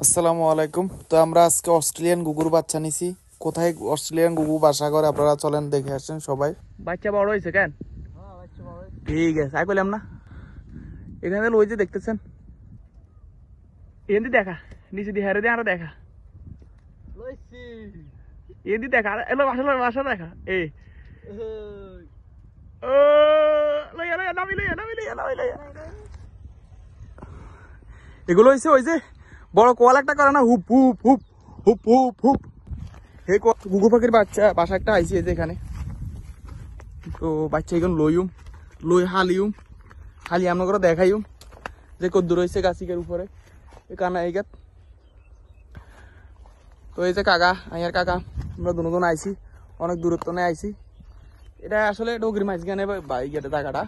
আসসালামু আলাইকুম। তো আমরা আজকে অস্ট্রেলিয়ান গুগুর বাচ্চা নিছি। কোথায় অস্ট্রেলিয়ান গুগু বাসা করে আপনারা চলেন দেখে আসেন সবাই। বাচ্চা বড় হয়েছে কেন? ঠিক আছে, আই করলাম না। এখানে ওই যে দেখতেছেন, এমনি দেখা নিচে দিয়ে হারে দিয়ে আরো দেখা এমনি দেখা এলো বাসা বাসা দেখা এই ও লইয়া লইয়া নামি লইয়া নামি লইয়া নামি লইয়া এগুলো হয়েছে ওই যে বড় কোয়াল একটা করে না, হুপ হুপ হুপ হুপ হুপ হুপ। হে গুগু পাখির বাচ্চা বাসা একটা আইসি এই যে এখানে। তো বাচ্চা এখন লই হালিউম হালি আমরা করে দেখাইম যে কদ্দুর হয়েছে গাছিকের উপরে কানা এই গাত। তো এই যে কাকা আইয়ার কাকা আমরা দুজন আইছি, অনেক দূরত্ব নিয়ে আইছি। এটা আসলে ডগরির মাঝখানে গেটে জায়গাটা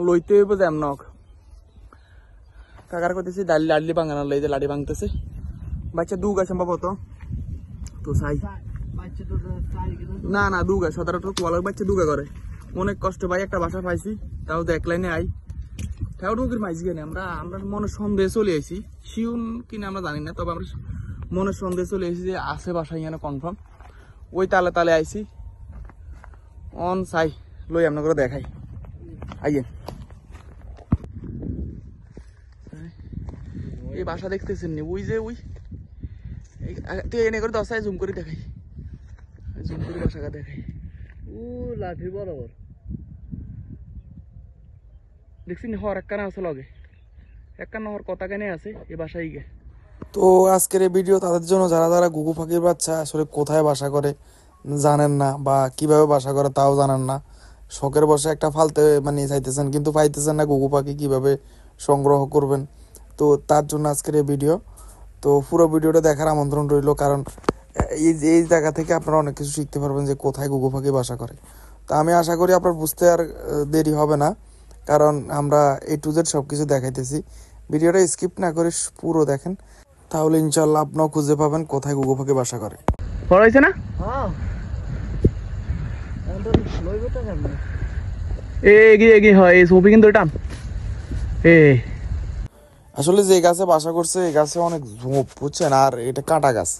লইতে হইব যেমনক। কাকার করতেছি লাডলি ভাঙানোর লই যে লাডি ভাঙতেছে। বাচ্চা দুগা সম্ভবত, তো চাই না না দুগা 17টা কোয়ালার বাচ্চা দুগা করে। অনেক কষ্ট ভাই একটা বাসা পাইছি, তাও তো এক লাইনে আই তাও ডগরির মাঝখানে। আমরা মনের সন্দেহে চলে আইছি, শিউন কিনা আমরা জানি না, তবে আমরা মনের সন্দেহে চলে এসেছি যে আছে বাসা এখানে কনফার্ম। ওই তালে তালে আইছি অন চাই লই আপনার করে দেখাই আইয়েন। এই বাসা দেখতেছেন নি ওই যে ওই তুই এনে করে 10 জুম করে দেখাই, জুম করে বাসাটা দেখাই। ও লাঠি বরাবর দেখছি হর একখানা আছে লগে, একখানা হর কথা কেনে আছে এই বাসায় গে। তো আজকের এই ভিডিও তাদের জন্য যারা যারা গুগু পাখির বাচ্চা আসলে কোথায় বাসা করে জানেন না বা কিভাবে বাসা করে তাও জানেন না, শখের বসে একটা ফালতে মানে চাইতেছেন কিন্তু পাইতেছেন না গুগু পাখি কিভাবে সংগ্রহ করবেন। তো তার জন্য আজকের এই ভিডিও। তো পুরো ভিডিওটা দেখার আমন্ত্রণ রইল, কারণ এই জায়গা থেকে আপনারা অনেক কিছু শিখতে পারবেন যে কোথায় গুগু পাখি বাসা করে। তো আমি আশা করি আপনার বুঝতে আর দেরি হবে না, কারণ আমরা A to Z সব কিছু দেখাইতেছি। ভিডিওটা স্কিপ না করে পুরো দেখেন, তাহলে ইনশাল্লাহ আপনিও খুঁজে পাবেন কোথায় গুগু পাখি বাসা করে। বড় হয়েছে না? এগিয়ে এগিয়ে হয় এই ছবি কিন্তু টান। আসলে যে গাছে বাসা করছে এই গাছে অনেক ঝোপ বুঝছেন, আর এটা কাঁটা গাছ।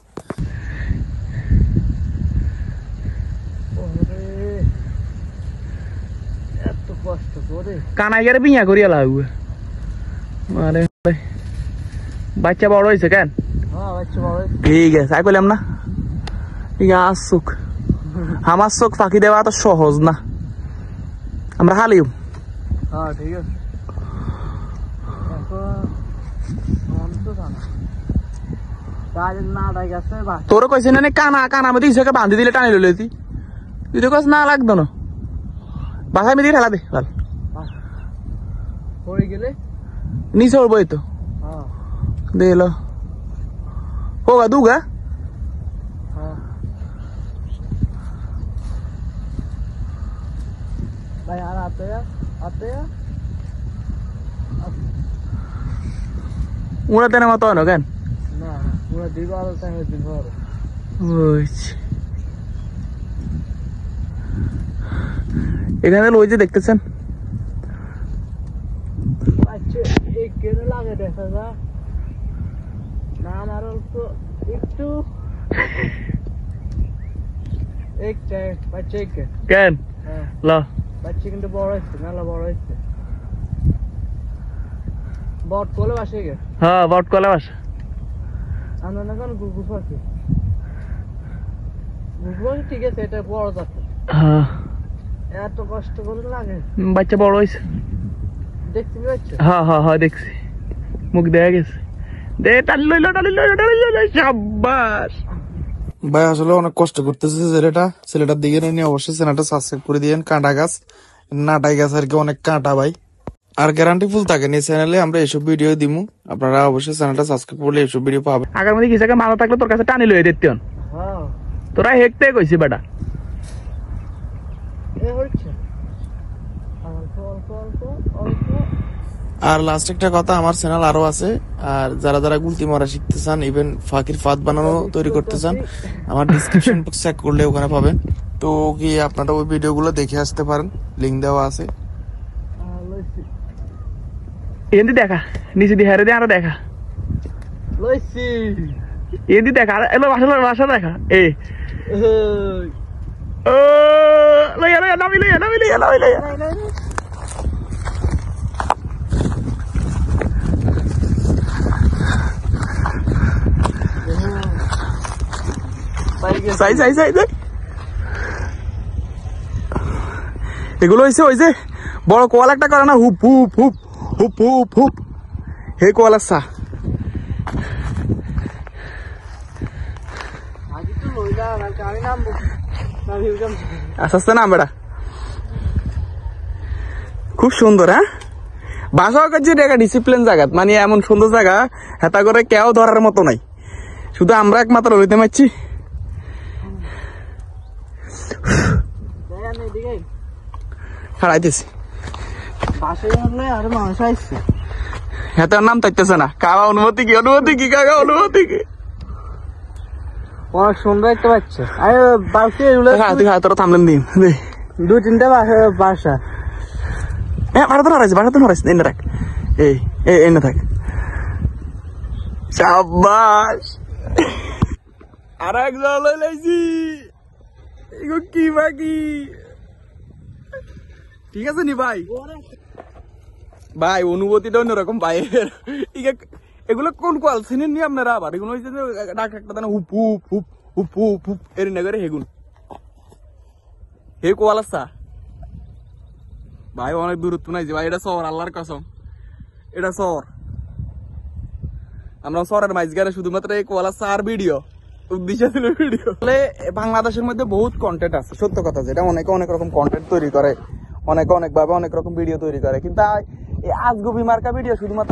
কানাই গেলে বিয়া করিয়া লাগবে। আরে বাচ্চা বড় হয়েছে কেন? ঠিক আছে, আই করলাম না। চোখ আমার চোখ ফাঁকি দেওয়া তো সহজ না, আমরা হালিও। ঠিক আছে, তোর কইছে না কানা কানা মধ্যে ইসকে বান্ধি দিলে টানি লইলে তুই তো কস না লাগতো না বাসায় মেদিকে ঠেলা দে ভাল পড়ে গেলে নিচে উঠবো এই তো দিল হোগা দুগা। উড়াতে না মতো হয় কেন? এখানে ওই যে দেখতেছেন কেন বাচ্চা কিন্তু বড় হয়েছে, মেলা বড় হয়েছে। বট কোলে বাসে গে, হ্যাঁ বট কোলে বাসা। আমরা না কোন গুগু পাখি ঠিক আছে, এটা বড় যাচ্ছে। হ্যাঁ এত কষ্ট করে লাগে, বাচ্চা বড় হয়েছে দেখছি। হ্যাঁ হ্যাঁ হ্যাঁ দেখছি, মুখ দেখা গেছে। দে টালি লইলো টালি লইলো টালি লইলো শাবাশ। ভাই আসলে অনেক কষ্ট করতেছে ছেলেটার দিকে নিয়ে অবশ্যই চ্যানেলটা সাবস্ক্রাইব করে দিয়েন। কাঁটা গাছ নাটাই গাছ আর কি অনেক কাঁটা ভাই, আর গ্যারান্টি ফুল থাকে এই চ্যানেলে আমরা এসব ভিডিও দিমু। আপনারা অবশ্যই চ্যানেলটা সাবস্ক্রাইব করলে এসব ভিডিও পাবেন। আগার মধ্যে কিছু মাথা থাকলে তোর কাছে টানি লইয়ে দিতেন, তোরা হেঁকতে কইছি বেটা। আর লাস্ট একটা কথা, আমার চ্যানেল আরো আছে, আর যারা যারা গুলতি মারা শিখতে চান, ইভেন ফাঁকির ফাঁদ বানানো তৈরি করতে চান, আমার ডিসক্রিপশন চেক করলে ওখানে পাবেন। তো কি আপনারা ওই ভিডিওগুলো দেখে আসতে পারেন, লিঙ্ক দেওয়া আছে। এমনি দেখা নিচে দিয়ে হারে দিয়ে আরো দেখা লইছি এদি দেখা এলো বাসা দেখা এ ও লইয়া নামি লইয়া সাই এগুলো হয়েছে ওই যে বড় কোয়াল একটা করে না হুপ হুপ হুপ হুপ হুপ হুপ হে কোয়াল আসা আগে তো লইলা আমি নামবো আস্তে আস্তে নাম বেড়া খুব সুন্দর হ্যাঁ বাসাও কাছে একটা ডিসিপ্লিন জায়গা মানে এমন সুন্দর জায়গা হেতা করে কেউ ধরার মতো নাই শুধু আমরা একমাত্র লইতে পারছি হারাইতেছি পাশে আর মানুষ আসছে হেতার নাম তাইতেছে না কাকা অনুমতি কি কাকা অনুমতি কি অনেক সুন্দর একটা বাচ্চা আরে বাসে তোরা থামলেন দিন দু তিনটা বাসা হ্যাঁ বাড়াতে হারাইছে এনে রাখ এই এনে থাক সাবাস আর এক জল লাইছি এগো কি বাকি ঠিক আছে নি ভাই অনুভূতিটা অন্যরকম ভাইয়ের এগুলো কোন কোয়াল চিনেন নি আপনারা আবার এগুলো হয়েছে ডাক একটা দানা হুপ হুপ হুপ হুপ হুপ হুপ এর না করে হেগুন হে কোয়াল আসা ভাই অনেক দূরত্ব নাই যে ভাই এটা শহর আল্লাহর কসম এটা শহর আমরা শহরের মাঝখানে শুধুমাত্র এই কোয়ালা সার ভিডিও উদ্দেশ্য ছিল ভিডিও বাংলাদেশের মধ্যে বহুত কন্টেন্ট আছে সত্য কথা যেটা অনেকে অনেক রকম কন্টেন্ট তৈরি করে অনেক ভাবে অনেক রকম ভিডিও তৈরি করে কিন্তু এই আজগুবি মার্কা ভিডিও শুধুমাত্র